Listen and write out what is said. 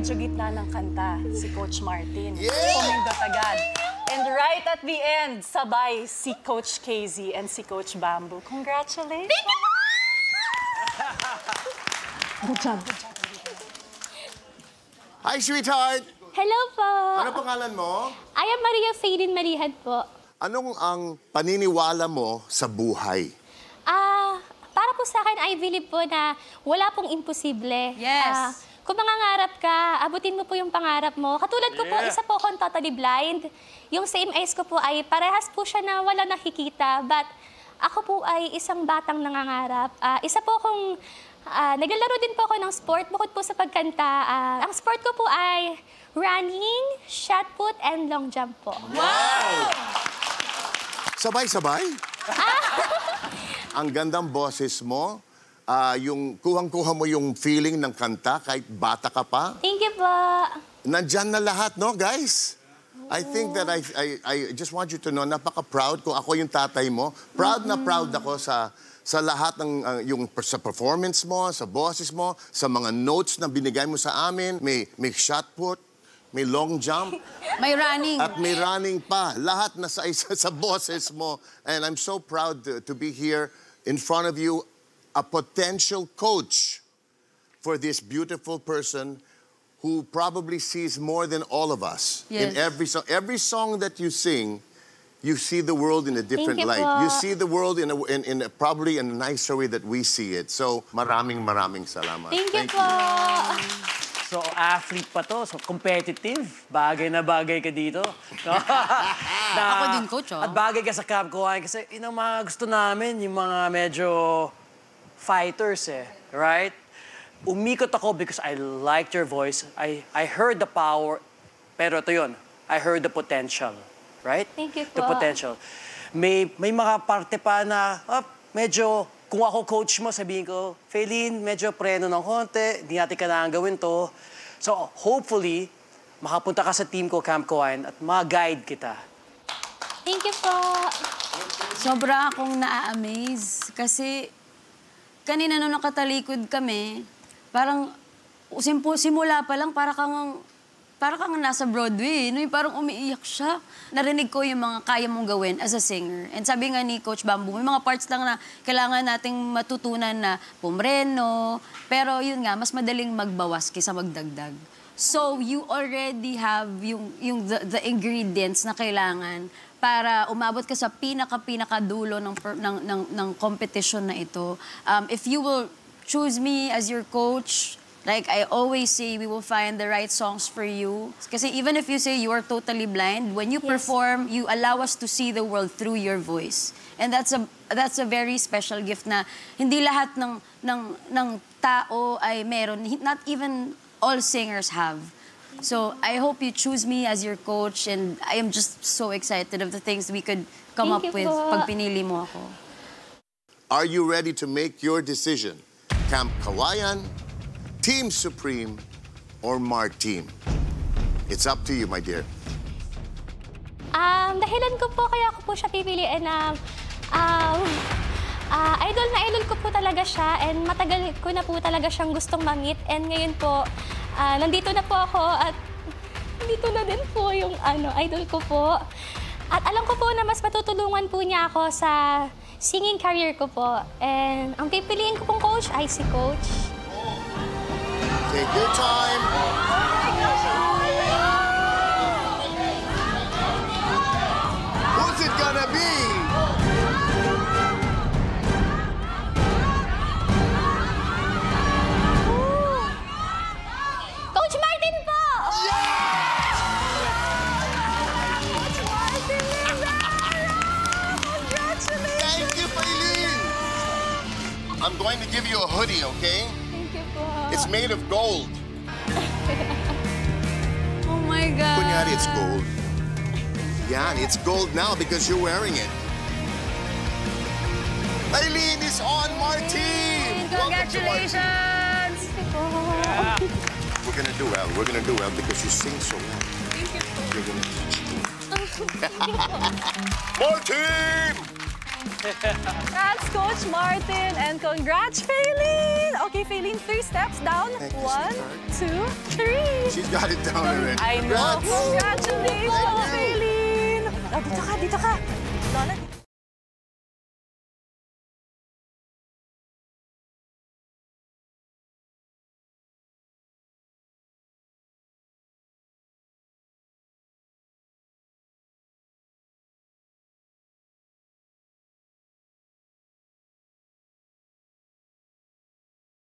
medyo gitna ng kanta, si Coach Martin. Pumindot agad. And right at the end, sabay si Coach KZ and si Coach Bamboo. Congratulations! Good job. Hi, sweetheart! Hello po! Ano pangalan mo? I am Maria Faylin Marihan po. Anong ang paniniwala mo sa buhay? Para po sa akin, I believe po na wala pong imposible. Yes. Kung mangangarap ka, abutin mo po yung pangarap mo. Katulad ko po, isa po akong totally blind. Yung same eyes ko po ay parehas po siya na wala nakikita. But ako po ay isang batang nangangarap. Isa po akong, naglalaro din po ako ng sport bukod po sa pagkanta. Ang sport ko po ay running, shot put, and long jump po. Wow! Sabay-sabay? Ang gandang boses mo. Yung kuhang-kuha mo yung feeling ng kanta kahit bata ka pa. Thank you po. Nandyan na lahat, no, guys? I think that I just want you to know, napaka-proud ko. Ako yung tatay mo. Proud na proud ako sa lahat ng sa performance mo, sa boses mo, sa mga notes na binigay mo sa amin. May shot put, may long jump. May running. At may running pa. Lahat na sa boses mo. And I'm so proud to be here in front of you, a potential coach for this beautiful person who probably sees more than all of us. Yes. In every song that you sing, you see the world in a different Thank you light. po. You see the world probably in a nicer way that we see it. So, maraming salamat. Thank you po. So, athlete pa to. So, competitive. Bagay na bagay ka dito. No? Ako din, Coach, oh. At bagay ka sa Camp Kawayan. Kasi yun ang mga gusto namin, yung mga medyo fighters, right? Umikot ako because I liked your voice. I heard the power, pero ito yun, I heard the potential, right? Thank you po. The potential. May mga parte pa na, medyo, kung ako coach mo, sabihin ko, Faylin, medyo preno ng konti, hindi natin kailangan gawin to. So, hopefully, makapunta ka sa team ko, Camp Kawayan, at ma-guide kita. Thank you po. Sobra akong na-amaze kasi kanina nung nakatalikod kami, parang simula pa lang para kang nasa Broadway. No? Parang umiiyak siya. Narinig ko yung mga kaya mong gawin as a singer. And sabi nga ni Coach Bamboo, may mga parts lang na kailangan nating matutunan na pumreno. Pero yun nga, mas madaling magbawas kaysa magdagdag. So you already have the ingredients na kailangan para umabot ka sa pinaka-dulo ng competition na ito. If you will choose me as your coach, like I always say, we will find the right songs for you. Kasi even if you say you are totally blind, when you perform, you allow us to see the world through your voice. And that's a very special gift na hindi lahat ng tao ay meron. Not even all singers have. So, I hope you choose me as your coach and I am just so excited of the things we could come up with pag pinili mo ako. Are you ready to make your decision? Camp Kawayan, Team Supreme, or Mar Team? It's up to you, my dear. Dahilan ko po kaya ako po siya pipiliin na idol na idol ko po talaga siya and matagal ko na po talaga siyang gustong ma-meet and ngayon po nandito na po ako at nandito na din po yung idol ko po. At alam ko po na mas matutulungan po niya ako sa singing career ko po. And ang pipiliin ko pong coach ay si Coach. Take your time. Who's it gonna be? Coach Martin po! Thank you, Faylin. I'm going to give you a hoodie, okay? Thank you po. It's made of gold. Oh my God. Kunyari, it's gold. Yan, it's gold now because you're wearing it. Faylin is on Mar Team. Congratulations! We're gonna do well. We're gonna do well because you sing so well. You're gonna teach me. Mar Team! Congrats, Coach Martin, and congrats, Faylene! Okay, Faylene, 3 steps down. Thank you, 1, sweetheart. 2, 3. She's got it down already. I know. Congrats. Congratulations, Faylene! Oh, dito ka, dito ka. Lola, dito.